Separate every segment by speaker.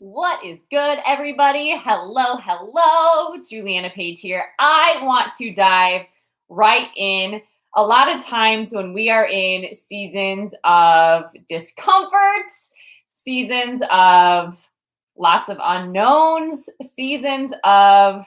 Speaker 1: What is good, everybody? Hello. Juliana Page here. I want to dive right in. A lot of times when we are in seasons of discomfort, seasons of lots of unknowns, seasons of,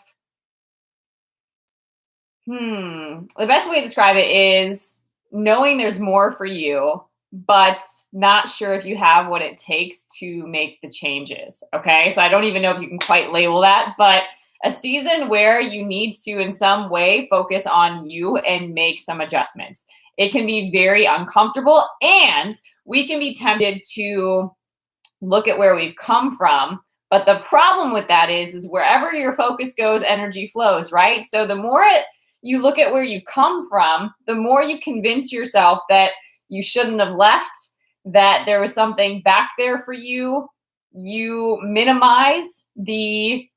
Speaker 1: the best way to describe it is knowing there's more for you, but not sure if you have what it takes to make the changes. Okay. So I don't even know if you can quite label that, but a season where you need to, in some way, focus on you and make some adjustments. It can be very uncomfortable, and we can be tempted to look at where we've come from. But the problem with that is wherever your focus goes, energy flows, right? So the more you look at where you've come from, the more you convince yourself that you shouldn't have left, that there was something back there for you. You minimize the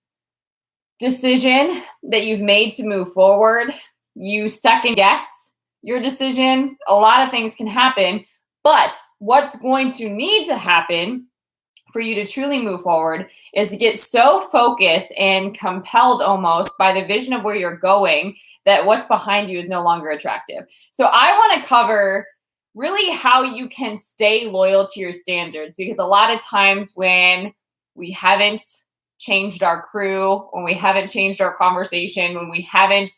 Speaker 1: decision that you've made to move forward. You second guess your decision. A lot of things can happen, but what's going to need to happen for you to truly move forward is to get so focused and compelled almost by the vision of where you're going that what's behind you is no longer attractive. So I want to cover really how you can stay loyal to your standards, because a lot of times when we haven't changed our crew, when we haven't changed our conversation, when we haven't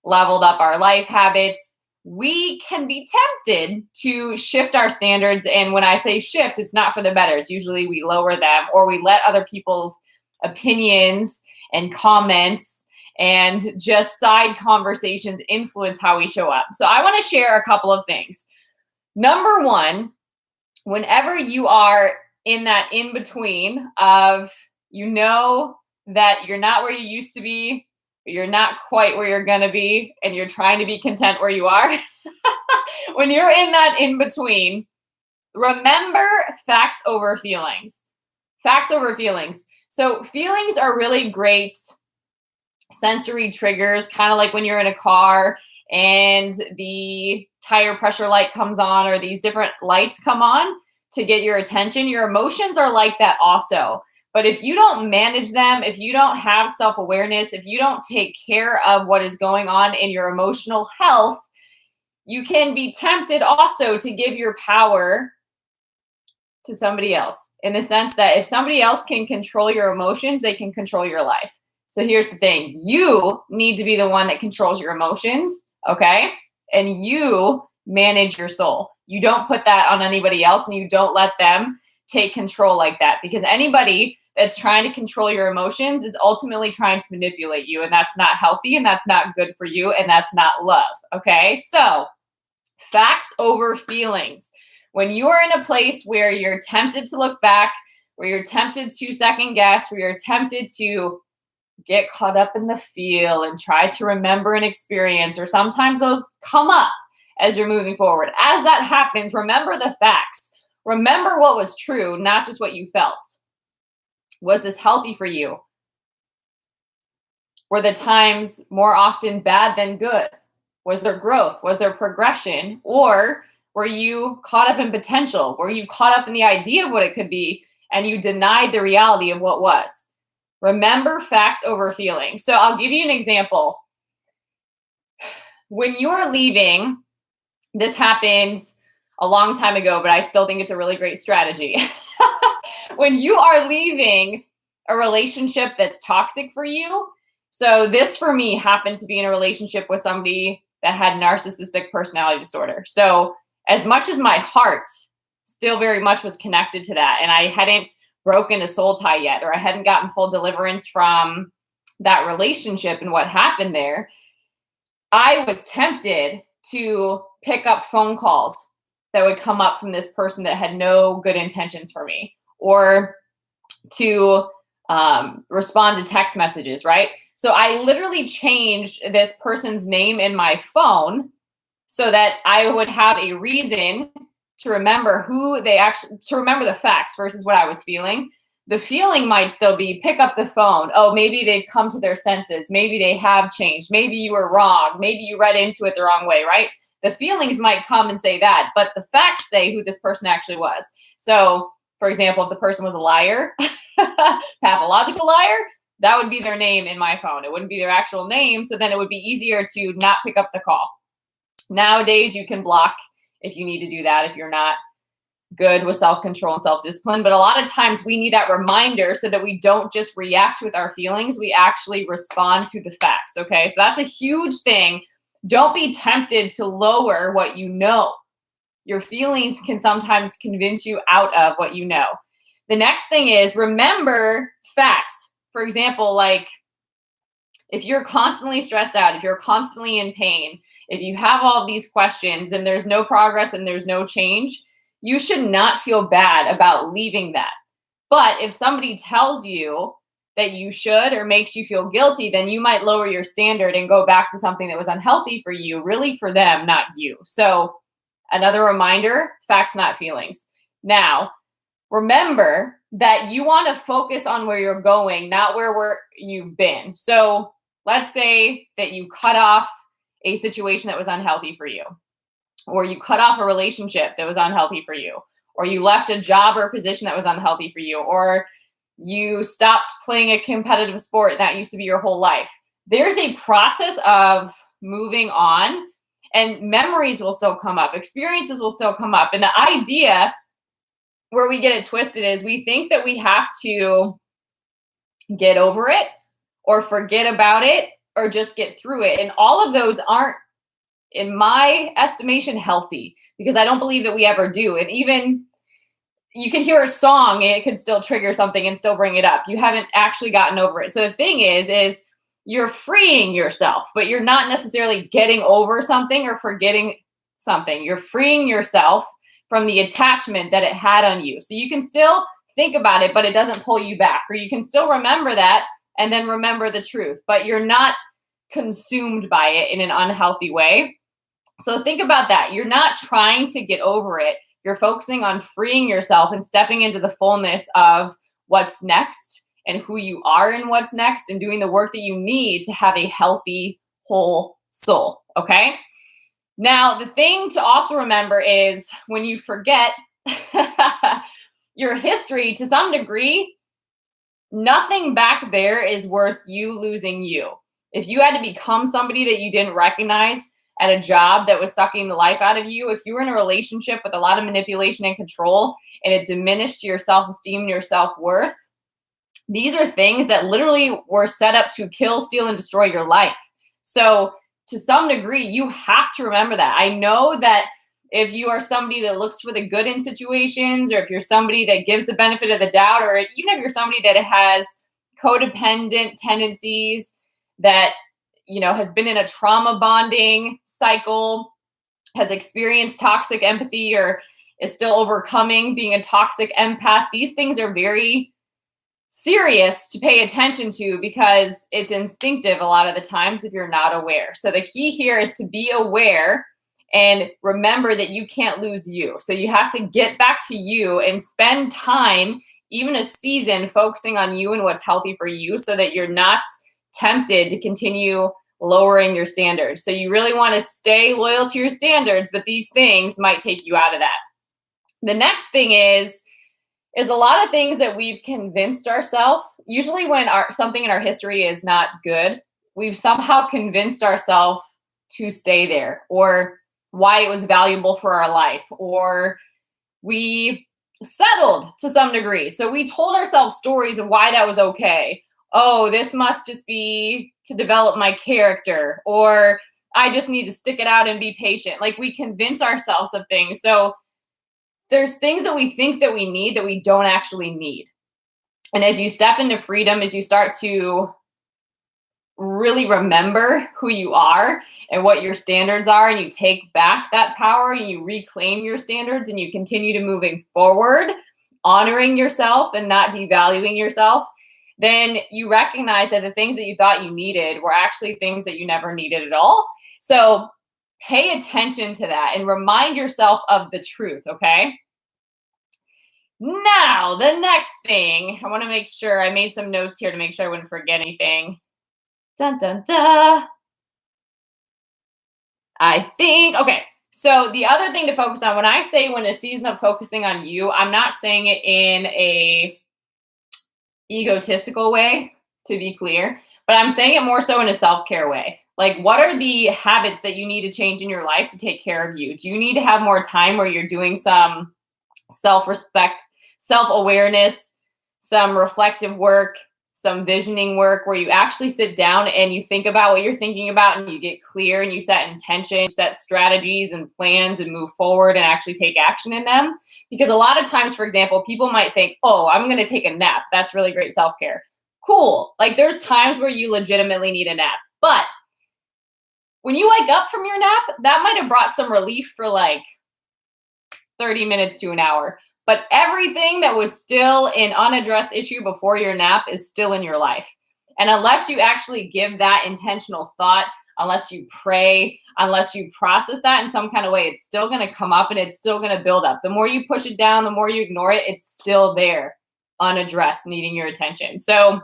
Speaker 1: leveled up our life habits, we can be tempted to shift our standards. And when I say shift, it's not for the better. It's usually we lower them, or we let other people's opinions and comments and just side conversations influence how we show up. So I want to share a couple of things. Number one, whenever you are in that in-between of, you know that you're not where you used to be, but you're not quite where you're going to be, and you're trying to be content where you are. When you're in that in-between, remember facts over feelings. Facts over feelings. So feelings are really great sensory triggers, kind of like when you're in a car and the tire pressure light comes on, or these different lights come on to get your attention. Your emotions are like that also. But if you don't manage them, if you don't have self-awareness, if you don't take care of what is going on in your emotional health, you can be tempted also to give your power to somebody else, in the sense that if somebody else can control your emotions, they can control your life. So here's the thing. You need to be the one that controls your emotions, okay? And you manage your soul. You don't put that on anybody else, and you don't let them take control like that, because anybody that's trying to control your emotions is ultimately trying to manipulate you, and that's not healthy, and that's not good for you, and that's not love, okay? So facts over feelings. When you are in a place where you're tempted to look back, where you're tempted to second guess, where you're tempted to get caught up in the feel and try to remember an experience, or sometimes those come up as you're moving forward. As that happens, remember the facts. Remember what was true, not just what you felt. Was this healthy for you? Were the times more often bad than good? Was there growth? Was there progression? Or were you caught up in potential? Were you caught up in the idea of what it could be, and you denied the reality of what was? Remember facts over feelings. So I'll give you an example. When you're leaving, this happened a long time ago, but I still think it's a really great strategy. When you are leaving a relationship that's toxic for you, so this for me happened to be in a relationship with somebody that had narcissistic personality disorder. So as much as my heart still very much was connected to that, and I hadn't broken a soul tie yet, or I hadn't gotten full deliverance from that relationship and what happened there, I was tempted to pick up phone calls that would come up from this person that had no good intentions for me, or to respond to text messages, right? So I literally changed this person's name in my phone so that I would have a reason to remember to remember the facts versus what I was feeling. The feeling might still be pick up the phone. Oh, maybe they've come to their senses. Maybe they have changed. Maybe you were wrong. Maybe you read into it the wrong way, right? The feelings might come and say that, but the facts say who this person actually was. So for example, if the person was a liar, pathological liar, that would be their name in my phone. It wouldn't be their actual name. So then it would be easier to not pick up the call. Nowadays, you can block if you need to do that if you're not good with self-control and self-discipline. But a lot of times we need that reminder so that we don't just react with our feelings. We actually respond to the facts. Okay. So that's a huge thing. Don't be tempted to lower what you know. Your feelings can sometimes convince you out of what you know. The next thing is remember facts. For example, like if you're constantly stressed out, if you're constantly in pain, if you have all these questions and there's no progress and there's no change, you should not feel bad about leaving that. But if somebody tells you that you should or makes you feel guilty, then you might lower your standard and go back to something that was unhealthy for you, really for them, not you. So another reminder, facts, not feelings. Now, remember that you want to focus on where you're going, not where you've been. So let's say that you cut off a situation that was unhealthy for you, or you cut off a relationship that was unhealthy for you, or you left a job or a position that was unhealthy for you, or you stopped playing a competitive sport that used to be your whole life. There's a process of moving on, and memories will still come up, experiences will still come up. And the idea where we get it twisted is we think that we have to get over it or forget about it or just get through it. And all of those aren't, in my estimation, healthy, because I don't believe that we ever do. And even you can hear a song and it could still trigger something and still bring it up. You haven't actually gotten over it. So the thing is you're freeing yourself, but you're not necessarily getting over something or forgetting something. You're freeing yourself from the attachment that it had on you. So you can still think about it, but it doesn't pull you back. Or you can still remember that and then remember the truth, but you're not consumed by it in an unhealthy way. So think about that. You're not trying to get over it. You're focusing on freeing yourself and stepping into the fullness of what's next and who you are in what's next and doing the work that you need to have a healthy, whole soul. Okay. Now, the thing to also remember is when you forget your history to some degree, nothing back there is worth you losing you. If you had to become somebody that you didn't recognize at a job that was sucking the life out of you, if you were in a relationship with a lot of manipulation and control and it diminished your self-esteem and your self-worth, these are things that literally were set up to kill, steal, and destroy your life. So to some degree, you have to remember that. I know that if you are somebody that looks for the good in situations, or if you're somebody that gives the benefit of the doubt, or even if you're somebody that has codependent tendencies, that, you know, has been in a trauma bonding cycle, has experienced toxic empathy, or is still overcoming being a toxic empath, these things are very serious to pay attention to because it's instinctive a lot of the times if you're not aware. So the key here is to be aware and remember that you can't lose you. So you have to get back to you and spend time, even a season, focusing on you and what's healthy for you so that you're not tempted to continue lowering your standards. So you really want to stay loyal to your standards, but these things might take you out of that. The next thing is a lot of things that we've convinced ourselves, usually when something in our history is not good, we've somehow convinced ourselves to stay there, or why it was valuable for our life, or we settled to some degree. So we told ourselves stories of why that was okay. Oh, this must just be to develop my character, or I just need to stick it out and be patient. Like we convince ourselves of things. So there's things that we think that we need that we don't actually need. And as you step into freedom, as you start to really remember who you are and what your standards are, and you take back that power and you reclaim your standards and you continue to moving forward, honoring yourself and not devaluing yourself, then you recognize that the things that you thought you needed were actually things that you never needed at all. So pay attention to that and remind yourself of the truth, okay? Now, the next thing, I want to make sure I made some notes here to make sure I wouldn't forget anything. Dun, dun, dun. I think, okay. So the other thing to focus on, when I say when a season of focusing on you, I'm not saying it in a egotistical way, to be clear, but I'm saying it more so in a self-care way. Like, what are the habits that you need to change in your life to take care of you? Do you need to have more time where you're doing some self-respect, self-awareness, some reflective work, some visioning work, where you actually sit down and you think about what you're thinking about and you get clear and you set intention, set strategies and plans and move forward and actually take action in them? Because a lot of times, for example, people might think, oh, I'm going to take a nap. That's really great self-care. Cool. Like, there's times where you legitimately need a nap. But when you wake up from your nap, that might have brought some relief for like 30 minutes to an hour. But everything that was still an unaddressed issue before your nap is still in your life. And unless you actually give that intentional thought, unless you pray, unless you process that in some kind of way, it's still going to come up and it's still going to build up. The more you push it down, the more you ignore it, it's still there, unaddressed, needing your attention. So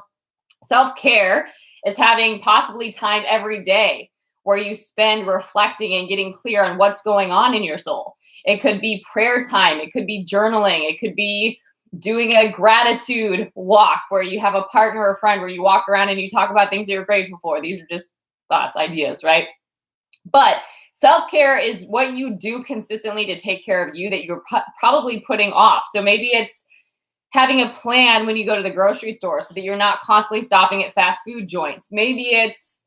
Speaker 1: self-care is having possibly time every day where you spend reflecting and getting clear on what's going on in your soul. It could be prayer time. It could be journaling. It could be doing a gratitude walk where you have a partner or a friend where you walk around and you talk about things that you're grateful for. These are just thoughts, ideas, right? But self-care is what you do consistently to take care of you that you're probably putting off. So maybe it's having a plan when you go to the grocery store so that you're not constantly stopping at fast food joints. Maybe it's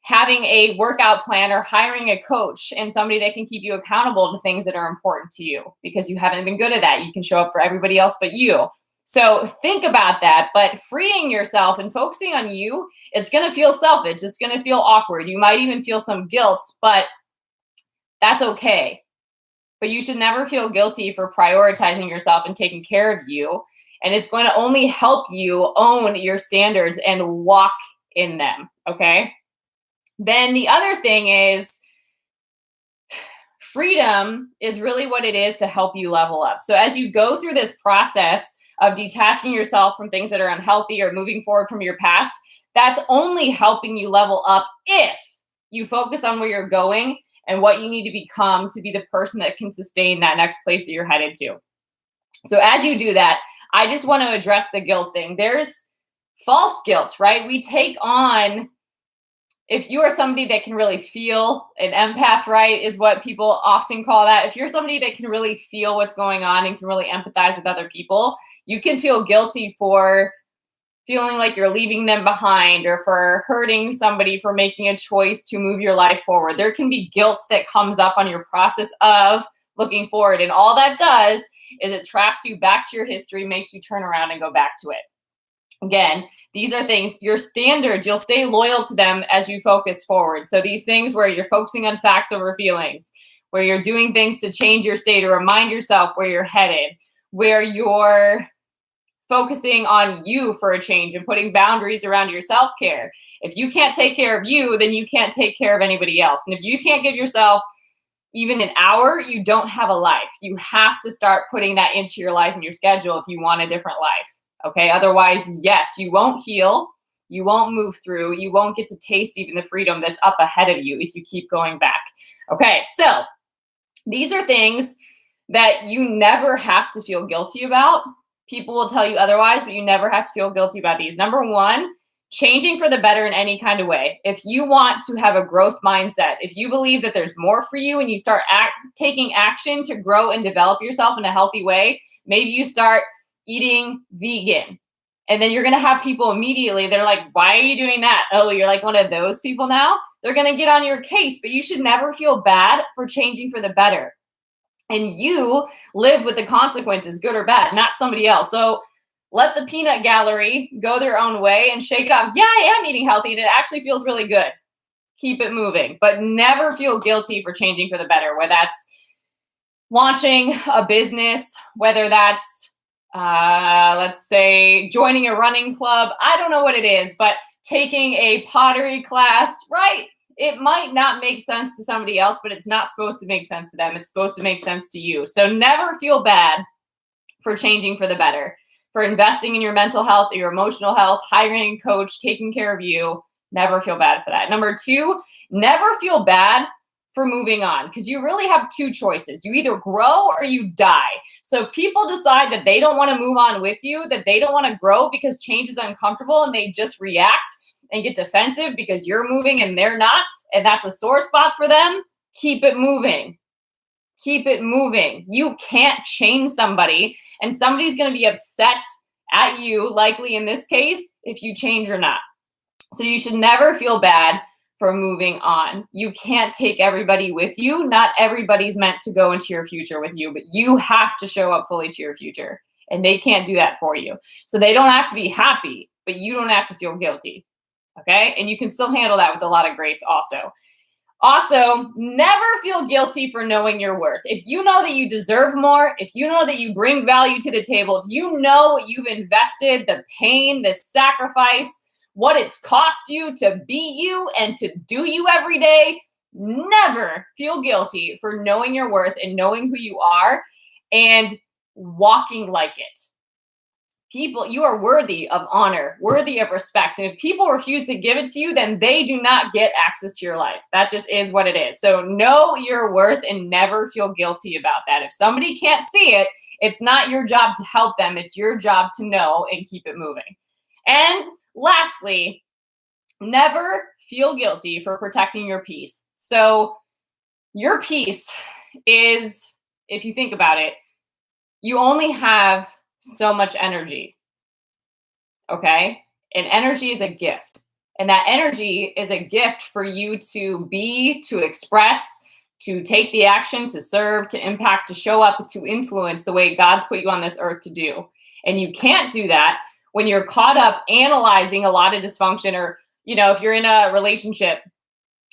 Speaker 1: having a workout plan or hiring a coach and somebody that can keep you accountable to things that are important to you because you haven't been good at that. You can show up for everybody else but you. So think about that, but freeing yourself and focusing on you, it's going to feel selfish. It's going to feel awkward. You might even feel some guilt, but that's okay. But you should never feel guilty for prioritizing yourself and taking care of you. And it's going to only help you own your standards and walk in them, okay? Then the other thing is freedom is really what it is to help you level up. So as you go through this process of detaching yourself from things that are unhealthy or moving forward from your past, that's only helping you level up if you focus on where you're going and what you need to become to be the person that can sustain that next place that you're headed to. So as you do that, I just want to address the guilt thing. There's false guilt, right? We take on, if you are somebody that can really feel, an empath, right, is what people often call that. If you're somebody that can really feel what's going on and can really empathize with other people, you can feel guilty for feeling like you're leaving them behind or for hurting somebody, for making a choice to move your life forward. There can be guilt that comes up on your process of looking forward. And all that does is it traps you back to your history, makes you turn around and go back to it. Again, these are things, your standards, you'll stay loyal to them as you focus forward. So these things where you're focusing on facts over feelings, where you're doing things to change your state or remind yourself where you're headed, where you're focusing on you for a change and putting boundaries around your self-care. If you can't take care of you, then you can't take care of anybody else. And if you can't give yourself even an hour, you don't have a life. You have to start putting that into your life and your schedule if you want a different life. Okay. Otherwise, yes, you won't heal. You won't move through. You won't get to taste even the freedom that's up ahead of you if you keep going back. Okay. So these are things that you never have to feel guilty about. People will tell you otherwise, but you never have to feel guilty about these. Number one, changing for the better in any kind of way. If you want to have a growth mindset, if you believe that there's more for you and you start taking action to grow and develop yourself in a healthy way, maybe you start eating vegan. And then you're going to have people immediately, they're like, why are you doing that? Oh, you're like one of those people now? They're going to get on your case, but you should never feel bad for changing for the better. And you live with the consequences, good or bad, not somebody else. So let the peanut gallery go their own way and shake it off. Yeah, I am eating healthy and it actually feels really good. Keep it moving, but never feel guilty for changing for the better, whether that's launching a business, whether that's let's say joining a running club. I don't know what it is, but taking a pottery class, right? It might not make sense to somebody else, but it's not supposed to make sense to them. It's supposed to make sense to you. So never feel bad for changing for the better, for investing in your mental health, your emotional health, hiring a coach, taking care of you. Never feel bad for that. Number two, never feel bad for moving on, because you really have two choices. You either grow or you die. So if people decide that they don't want to move on with you, that they don't want to grow because change is uncomfortable, and they just react and get defensive because you're moving and they're not, and that's a sore spot for them, keep it moving. Keep it moving. You can't change somebody, and somebody's going to be upset at you, likely in this case, if you change or not. So you should never feel bad for moving on. You can't take everybody with you. Not everybody's meant to go into your future with you, but you have to show up fully to your future, and they can't do that for you. So they don't have to be happy, but you don't have to feel guilty. Okay? And you can still handle that with a lot of grace also. Also, never feel guilty for knowing your worth. If you know that you deserve more, if you know that you bring value to the table, if you know what you've invested, the pain, the sacrifice, what it's cost you to be you and to do you every day, never feel guilty for knowing your worth and knowing who you are and walking like it. People, you are worthy of honor, worthy of respect. And if people refuse to give it to you, then they do not get access to your life. That just is what it is. So know your worth and never feel guilty about that. If somebody can't see it, it's not your job to help them. It's your job to know and keep it moving. And lastly, never feel guilty for protecting your peace. So your peace is, if you think about it, you only have so much energy. Okay? And energy is a gift. And that energy is a gift for you to be, to express, to take the action, to serve, to impact, to show up, to influence the way God's put you on this earth to do. And you can't do that when you're caught up analyzing a lot of dysfunction, or, you know, if you're in a relationship,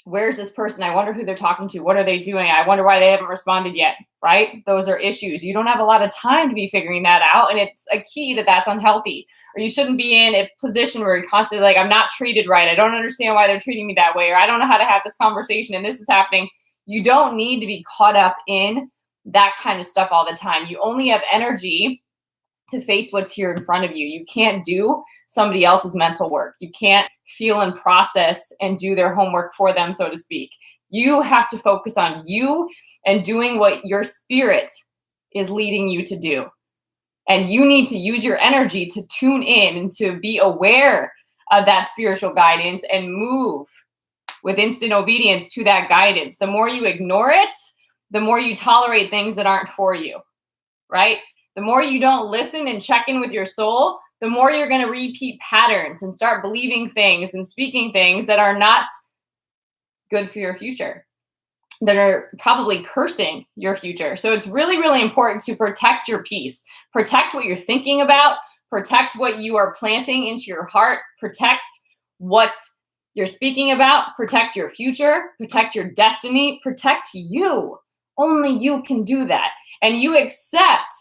Speaker 1: where's this person? I wonder who they're talking to. What are they doing? I wonder why they haven't responded yet, right? Those are issues. You don't have a lot of time to be figuring that out. And it's a key that that's unhealthy. Or you shouldn't be in a position where you're constantly like, I'm not treated right. I don't understand why they're treating me that way. Or I don't know how to have this conversation and this is happening. You don't need to be caught up in that kind of stuff all the time. You only have energy to face what's here in front of you. You can't do somebody else's mental work. You can't feel and process and do their homework for them, so to speak. You have to focus on you and doing what your spirit is leading you to do. And you need to use your energy to tune in and to be aware of that spiritual guidance and move with instant obedience to that guidance. The more you ignore it, the more you tolerate things that aren't for you, right? The more you don't listen and check in with your soul, the more you're going to repeat patterns and start believing things and speaking things that are not good for your future, that are probably cursing your future. So it's really, really important to protect your peace, protect what you're thinking about, protect what you are planting into your heart, protect what you're speaking about, protect your future, protect your destiny, protect you. Only you can do that. And you accept,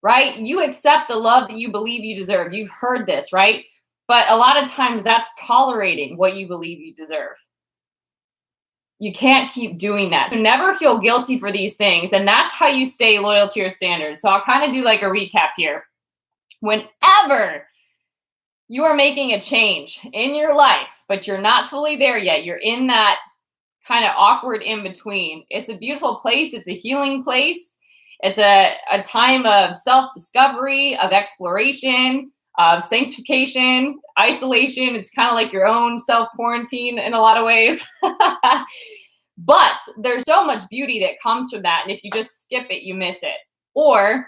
Speaker 1: right? You accept the love that you believe you deserve. You've heard this, right? But a lot of times that's tolerating what you believe you deserve. You can't keep doing that. So never feel guilty for these things. And that's how you stay loyal to your standards. So I'll kind of do like a recap here. Whenever you are making a change in your life, but you're not fully there yet, you're in that kind of awkward in between. It's a beautiful place. It's a healing place. It's a time of self-discovery, of exploration, of sanctification, isolation. It's kind of like your own self-quarantine in a lot of ways. But there's so much beauty that comes from that. And if you just skip it, you miss it. Or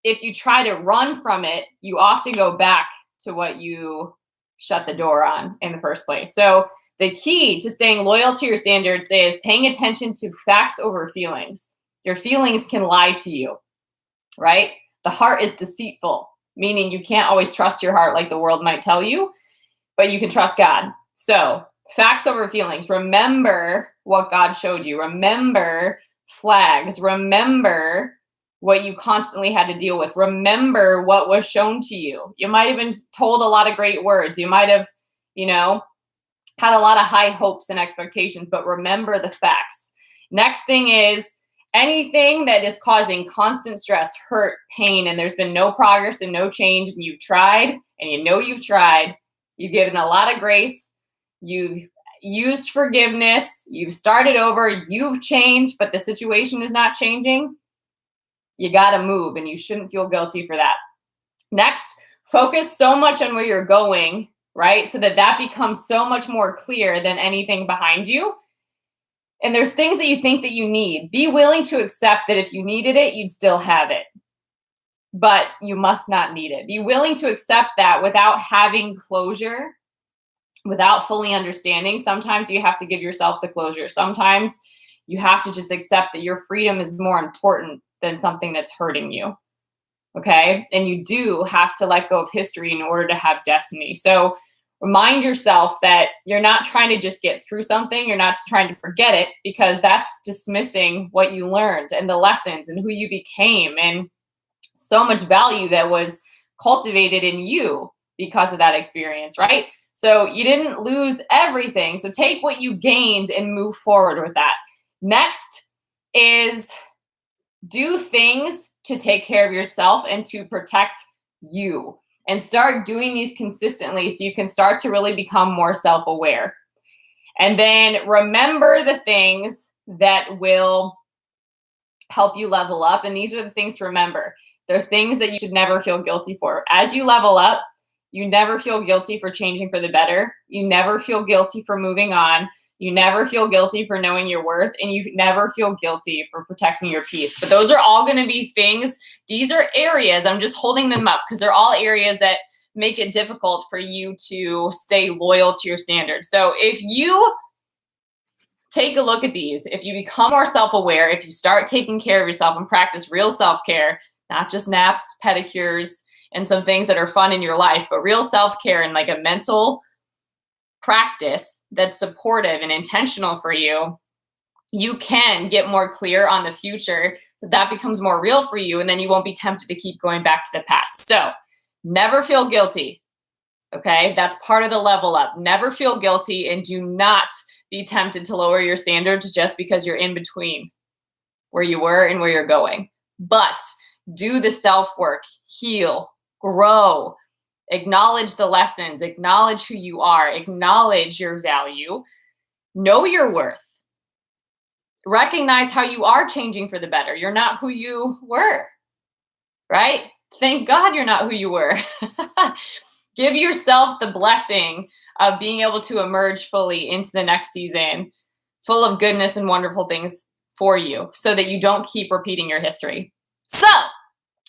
Speaker 1: if you try to run from it, you often go back to what you shut the door on in the first place. So the key to staying loyal to your standards is paying attention to facts over feelings. Your feelings can lie to you, right? The heart is deceitful, meaning you can't always trust your heart like the world might tell you, but you can trust God. So facts over feelings. Remember what God showed you. Remember flags. Remember what you constantly had to deal with. Remember what was shown to you. You might have been told a lot of great words. You might have, had a lot of high hopes and expectations, but remember the facts. Next thing is anything that is causing constant stress, hurt, pain, and there's been no progress and no change, and you've tried, and you've tried, you've given a lot of grace, you've used forgiveness, you've started over, you've changed, but the situation is not changing, you got to move, and you shouldn't feel guilty for that. Next, focus so much on where you're going, right? So that becomes so much more clear than anything behind you. And there's things that you think that you need. Be willing to accept that if you needed it, you'd still have it. But you must not need it. Be willing to accept that without having closure, without fully understanding. Sometimes you have to give yourself the closure. Sometimes you have to just accept that your freedom is more important than something that's hurting you. Okay? And you do have to let go of history in order to have destiny. So remind yourself that you're not trying to just get through something. You're not trying to forget it, because that's dismissing what you learned and the lessons and who you became and so much value that was cultivated in you because of that experience, right? So you didn't lose everything. So take what you gained and move forward with that. Next is do things to take care of yourself and to protect you. And start doing these consistently so you can start to really become more self-aware. And then remember the things that will help you level up. And these are the things to remember. They're things that you should never feel guilty for. As you level up, you never feel guilty for changing for the better. You never feel guilty for moving on. You never feel guilty for knowing your worth, and you never feel guilty for protecting your peace. But those are all going to be things. These are areas, I'm just holding them up because they're all areas that make it difficult for you to stay loyal to your standards. So if you take a look at these, if you become more self-aware, if you start taking care of yourself and practice real self-care, not just naps, pedicures, and some things that are fun in your life, but real self-care and like a mental practice that's supportive and intentional for you, you can get more clear on the future, so that becomes more real for you, and then you won't be tempted to keep going back to the past. So never feel guilty. Okay, that's part of the level up. Never feel guilty, and do not be tempted to lower your standards just because you're in between where you were and where you're going. But do the self-work, heal, grow, acknowledge the lessons, acknowledge who you are, acknowledge your value, know your worth, recognize how you are changing for the better. You're not who you were, right? Thank God you're not who you were. Give yourself the blessing of being able to emerge fully into the next season, full of goodness and wonderful things for you, so that you don't keep repeating your history. So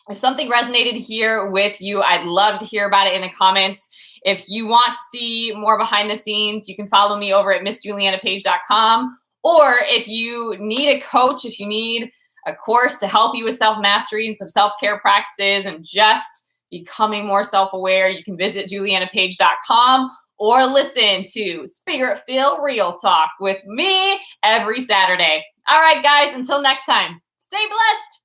Speaker 1: if something resonated here with you, I'd love to hear about it in the comments. If you want to see more behind the scenes, you can follow me over at MissJulianaPage.com. Or if you need a coach, if you need a course to help you with self-mastery and some self-care practices and just becoming more self-aware, you can visit JulianaPage.com or listen to Spirit Filled Real Talk with me every Saturday. All right, guys, until next time, stay blessed.